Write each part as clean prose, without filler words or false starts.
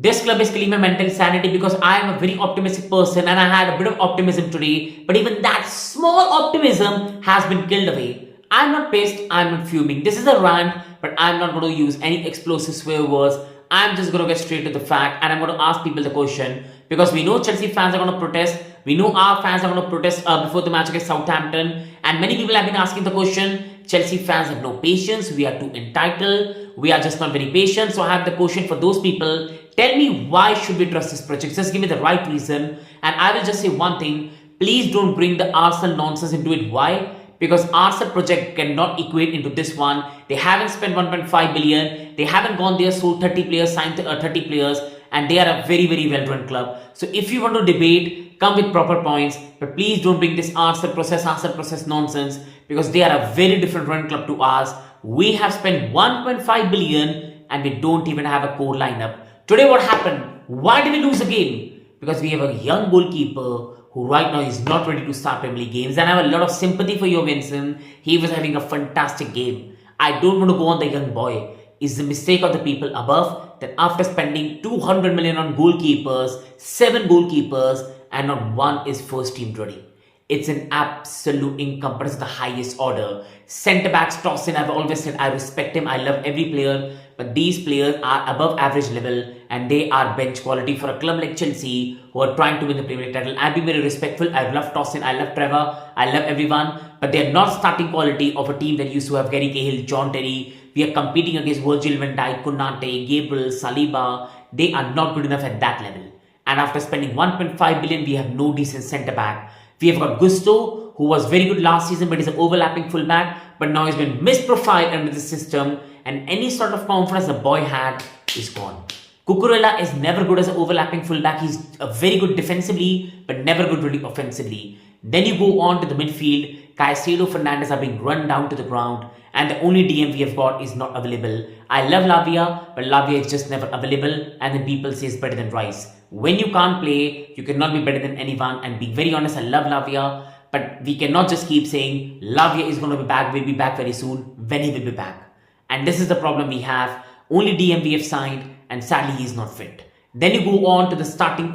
This club is killing my mental sanity because I am a very optimistic person and I had a bit of optimism today. But even that small optimism has been killed away. I'm not pissed, I'm not fuming. This is a rant, but I'm not going to use any explosive swear words. I'm just going to get straight to the fact and I'm going to ask people the question because we know Chelsea fans are going to protest. We know our fans are going to protest before the match against Southampton. And many people have been asking the question, Chelsea fans have no patience, we are too entitled, we are just not very patient. So I have the question for those people. Tell me, why should we trust this project? Just give me the right reason. And I will just say one thing. Please don't bring the Arsenal nonsense into it. Why? Because Arsenal project cannot equate into this one. They haven't spent 1.5 billion. They haven't gone there, sold 30 players, signed 30 players. And they are a very, very well-run club. So if you want to debate, come with proper points. But please don't bring this Arsenal process nonsense. Because they are a very different run club to ours. We have spent 1.5 billion and we don't even have a core lineup. Today what happened? Why did we lose the game? Because we have a young goalkeeper who right now is not ready to start Premier League games. And I have a lot of sympathy for Jorgensen. He was having a fantastic game. I don't want to go on the young boy. It's the mistake of the people above that after spending 200 million on goalkeepers, 7 goalkeepers, and not one is first team ready. It's an absolute incompetence of the highest order. Centre backs toss in. I've always said I respect him. I love every player. But these players are above average level and they are bench quality for a club like Chelsea who are trying to win the Premier League title. I've been very respectful. I love Tossin. I love Trevor. I love everyone. But they're not starting quality of a team that used to have Gary Cahill, John Terry. We are competing against Virgil van Dijk, Konate, Gabriel, Saliba. They are not good enough at that level. And after spending 1.5 billion, we have no decent centre back. We have got Gusto, who was very good last season, but is an overlapping fullback. But now he's been misprofiled under the system, and any sort of confidence the boy had is gone. Cucurella is never good as an overlapping fullback. He's very good defensively, but never good really offensively. Then you go on to the midfield. Caicedo, Fernandez are being run down to the ground, and the only DM we have got is not available. I love Lavia, but Lavia is just never available, and then people say it's better than Rice. When you can't play, you cannot be better than anyone. And being very honest, I love Lavia, but we cannot just keep saying Lavia is going to be back, will be back very soon. When he will be back? And this is the problem we have. Only DM we have signed, and sadly he is not fit. Then you go on to the starting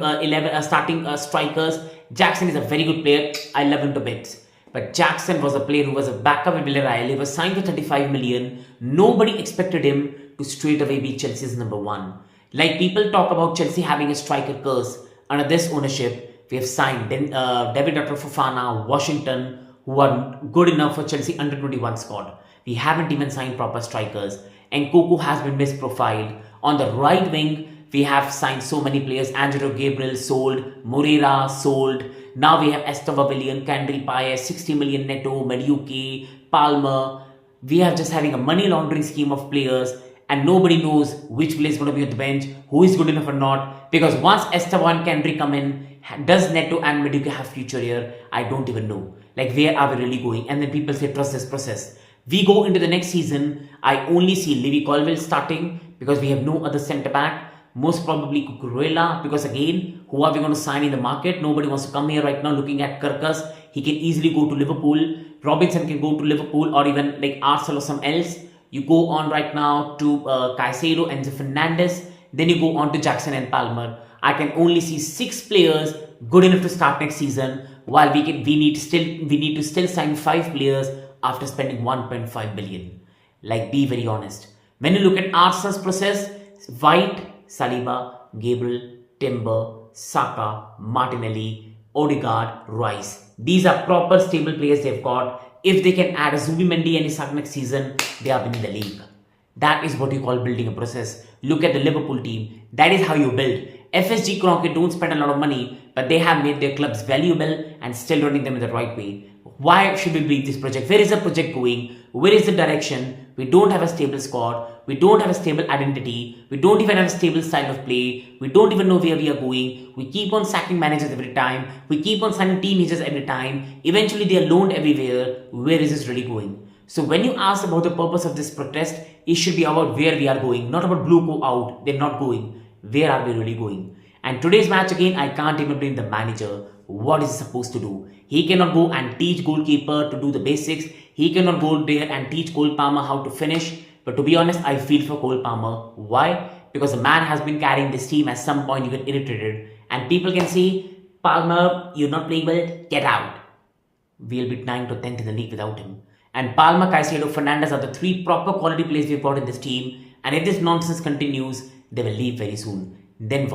strikers. Jackson is a very good player. I love him to bits. But Jackson was a player who was a backup in Villarreal. He was signed for 35 million. Nobody expected him to straight away be Chelsea's number 1. Like people talk about Chelsea having a striker curse. Under this ownership, we have signed David Fofana, Washington, who are good enough for Chelsea under 21 squad. We haven't even signed proper strikers. Nkunku has been misprofiled. On the right wing, we have signed so many players. Angelo Gabriel sold, Moreira sold. Now we have Aston Villa, Kendry Paez, 60 million Neto, Mediuki, Palmer. We are just having a money laundering scheme of players and nobody knows which player is going to be on the bench, who is good enough or not. Because once Esteban and Kendry come in, does Neto and Mediuki have future here? I don't even know. Like, where are we really going? And then people say trust this process. We go into the next season, I only see Levy Colwill starting because we have no other centre back. Most probably Cucurella, because again, who are we going to sign in the market? Nobody wants to come here right now looking at Kirkus. He can easily go to Liverpool. Robinson can go to Liverpool or even like Arsenal or some else. You go on right now to Caicedo and Fernandez. Then you go on to Jackson and Palmer. I can only see 6 players good enough to start next season, while we need to still sign 5 players after spending 1.5 billion. Like, be very honest. When you look at Arsenal's process, White, Saliba, Gabriel, Timber, Saka, Martinelli, Odegaard, Rice. These are proper stable players they've got. If they can add a Zubimendi and Isak next season, they are winning the league. That is what you call building a process. Look at the Liverpool team. That is how you build. FSG Kroenke don't spend a lot of money, but they have made their clubs valuable and still running them in the right way. Why should we believe this project? Where is the project going? Where is the direction? We don't have a stable squad. We don't have a stable identity. We don't even have a stable style of play. We don't even know where we are going. We keep on sacking managers every time. We keep on signing teenagers every time. Eventually, they are loaned everywhere. Where is this really going? So when you ask about the purpose of this protest, it should be about where we are going, not about blue go out. They're not going. Where are we really going? And today's match again, I can't even blame the manager. What is he supposed to do? He cannot go and teach goalkeeper to do the basics. He cannot go there and teach Cole Palmer how to finish. But to be honest, I feel for Cole Palmer. Why? because the man has been carrying this team. At some point, you get irritated, and people can see, Palmer, you're not playing well, get out. We'll be 9th or 10th in the league without him. And Palmer, Caicedo, Fernandez are the three proper quality players we've got in this team. And if this nonsense continues, they will leave very soon. Then what?